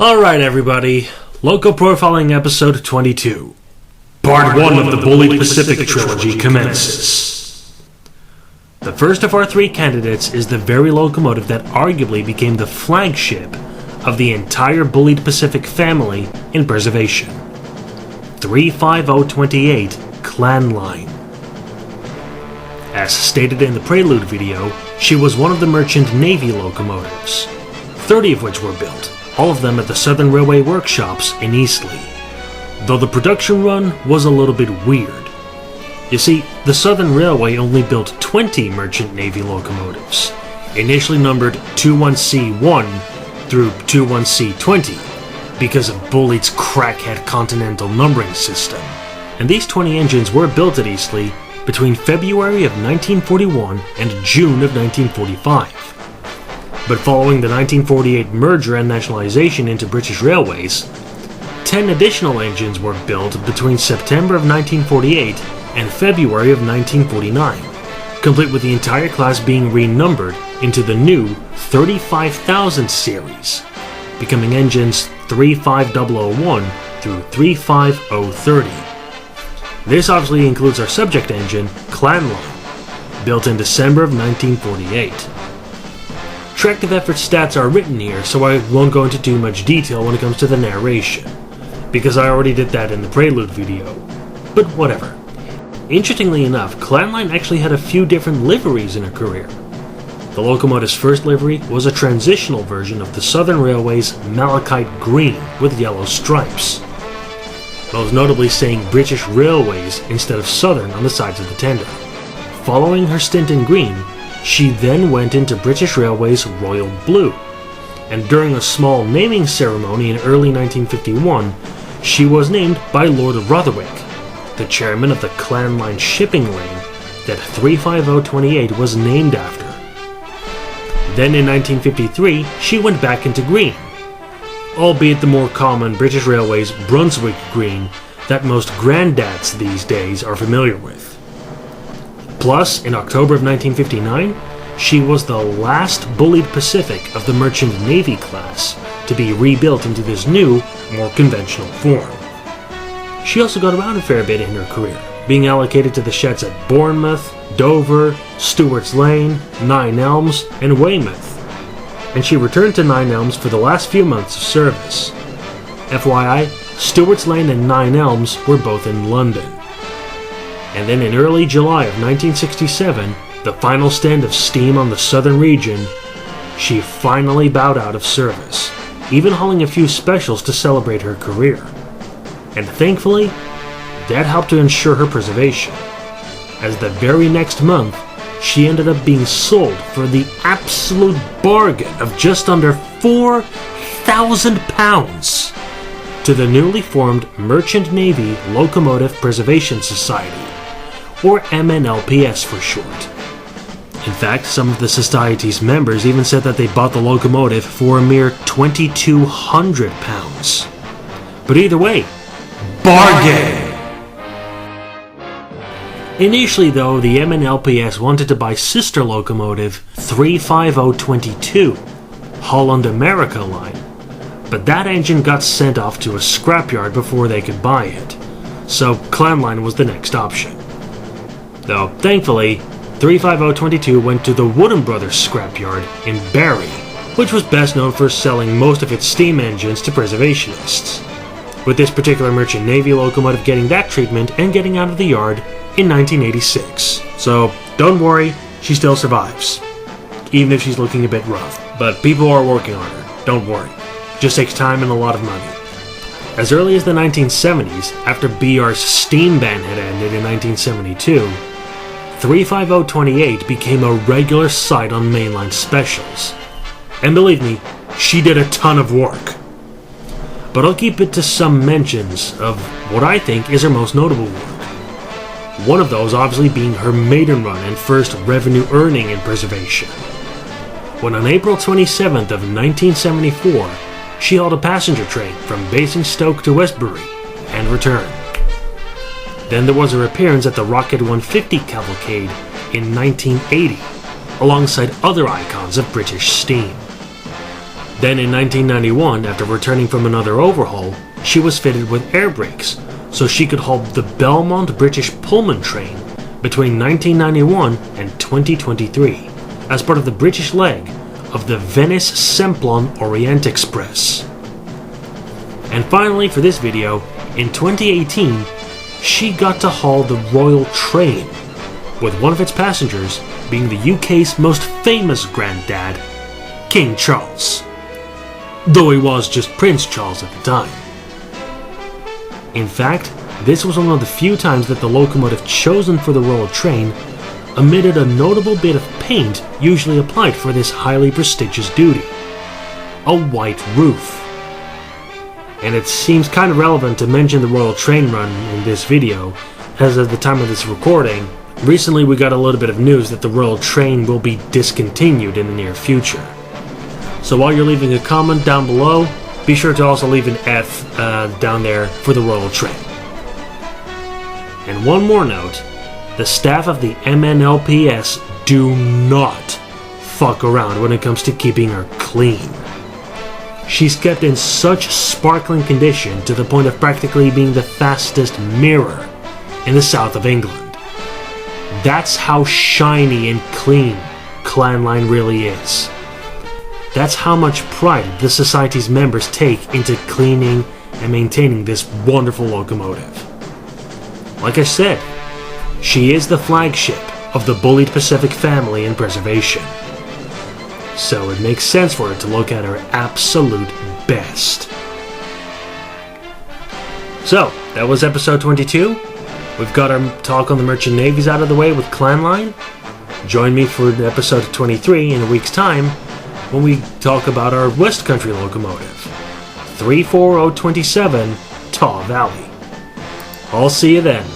Alright everybody, Loco Profiling episode 22. Part 1 of the Bulleids Pacific trilogy commences. The first of our three candidates is the very locomotive that arguably became the flagship of the entire Bulleids Pacific family in preservation. 35028 Clan Line. As stated in the prelude video, she was one of the Merchant Navy locomotives, 30 of which were built, all of them at the Southern Railway workshops in Eastleigh, though the production run was a little bit weird. You see, the Southern Railway only built 20 Merchant Navy locomotives, initially numbered 21C1 through 21C20, because of Bulleids' crackhead continental numbering system, and these 20 engines were built at Eastleigh between February of 1941 and June of 1945. But following the 1948 merger and nationalization into British Railways, 10 additional engines were built between September of 1948 and February of 1949, complete with the entire class being renumbered into the new 35,000 series, becoming engines 35001 through 35030. This obviously includes our subject engine, Clan Line, built in December of 1948. Track of effort stats are written here, so I won't go into too much detail when it comes to the narration, because I already did that in the prelude video, but whatever. Interestingly enough, Clan Line actually had a few different liveries in her career. The locomotive's first livery was a transitional version of the Southern Railway's Malachite Green with yellow stripes, most notably saying British Railways instead of Southern on the sides of the tender. Following her stint in green, she then went into British Railways Royal Blue, and during a small naming ceremony in early 1951, she was named by Lord Rotherwick, the chairman of the Clan Line shipping lane that 35028 was named after. Then in 1953, she went back into green, albeit the more common British Railways Brunswick Green that most granddads these days are familiar with. Plus, in October of 1959, she was the last Bulleids Pacific of the Merchant Navy class to be rebuilt into this new, more conventional form. She also got around a fair bit in her career, being allocated to the sheds at Bournemouth, Dover, Stewart's Lane, Nine Elms, and Weymouth, and she returned to Nine Elms for the last few months of service. FYI, Stewart's Lane and Nine Elms were both in London. And then in early July of 1967, the final stand of steam on the southern region, she finally bowed out of service, even hauling a few specials to celebrate her career. And thankfully, that helped to ensure her preservation, as the very next month, she ended up being sold for the absolute bargain of just under £4,000 to the newly formed Merchant Navy Locomotive Preservation Society, or MNLPS for short. In fact, some of the society's members even said that they bought the locomotive for a mere £2,200. But either way, bargain! Initially though, the MNLPS wanted to buy sister locomotive 35022, Holland America line, but that engine got sent off to a scrapyard before they could buy it, so Clan Line was the next option. Though, thankfully, 35022 went to the Wooden Brothers scrapyard in Barrie, which was best known for selling most of its steam engines to preservationists, with this particular Merchant Navy locomotive getting that treatment and getting out of the yard in 1986. So, don't worry, she still survives, even if she's looking a bit rough. But people are working on her, don't worry. Just takes time and a lot of money. As early as the 1970s, after BR's steam ban had ended in 1972, 35028 became a regular sight on Mainline specials. And believe me, she did a ton of work. But I'll keep it to some mentions of what I think is her most notable work. One of those obviously being her maiden run and first revenue earning in preservation, when on April 27th of 1974, she hauled a passenger train from Basingstoke to Westbury and returned. Then there was her appearance at the Rocket 150 cavalcade in 1980, alongside other icons of British steam. Then in 1991, after returning from another overhaul, she was fitted with air brakes, so she could haul the Belmont British Pullman train between 1991 and 2023 as part of the British leg of the Venice-Semplon Orient Express. And finally, for this video, in 2018, she got to haul the Royal Train, with one of its passengers being the UK's most famous granddad, King Charles. Though he was just Prince Charles at the time. In fact, this was one of the few times that the locomotive chosen for the Royal Train omitted a notable bit of paint usually applied for this highly prestigious duty: a white roof. And it seems kind of relevant to mention the Royal Train run in this video, as at the time of this recording, recently we got a little bit of news that the Royal Train will be discontinued in the near future. So while you're leaving a comment down below, be sure to also leave an F down there for the Royal Train. And one more note, the staff of the MNLPS do not fuck around when it comes to keeping her clean. She's kept in such sparkling condition to the point of practically being the fastest mirror in the south of England. That's how shiny and clean Clanline really is. That's how much pride the Society's members take into cleaning and maintaining this wonderful locomotive. Like I said, she is the flagship of the Bulleid Pacific family in preservation. So it makes sense for her to look at her absolute best. So, that was episode 22. We've got our talk on the merchant navies out of the way with Clanline. Join me for episode 23 in a week's time when we talk about our West Country locomotive, 34027 Taw Valley. I'll see you then.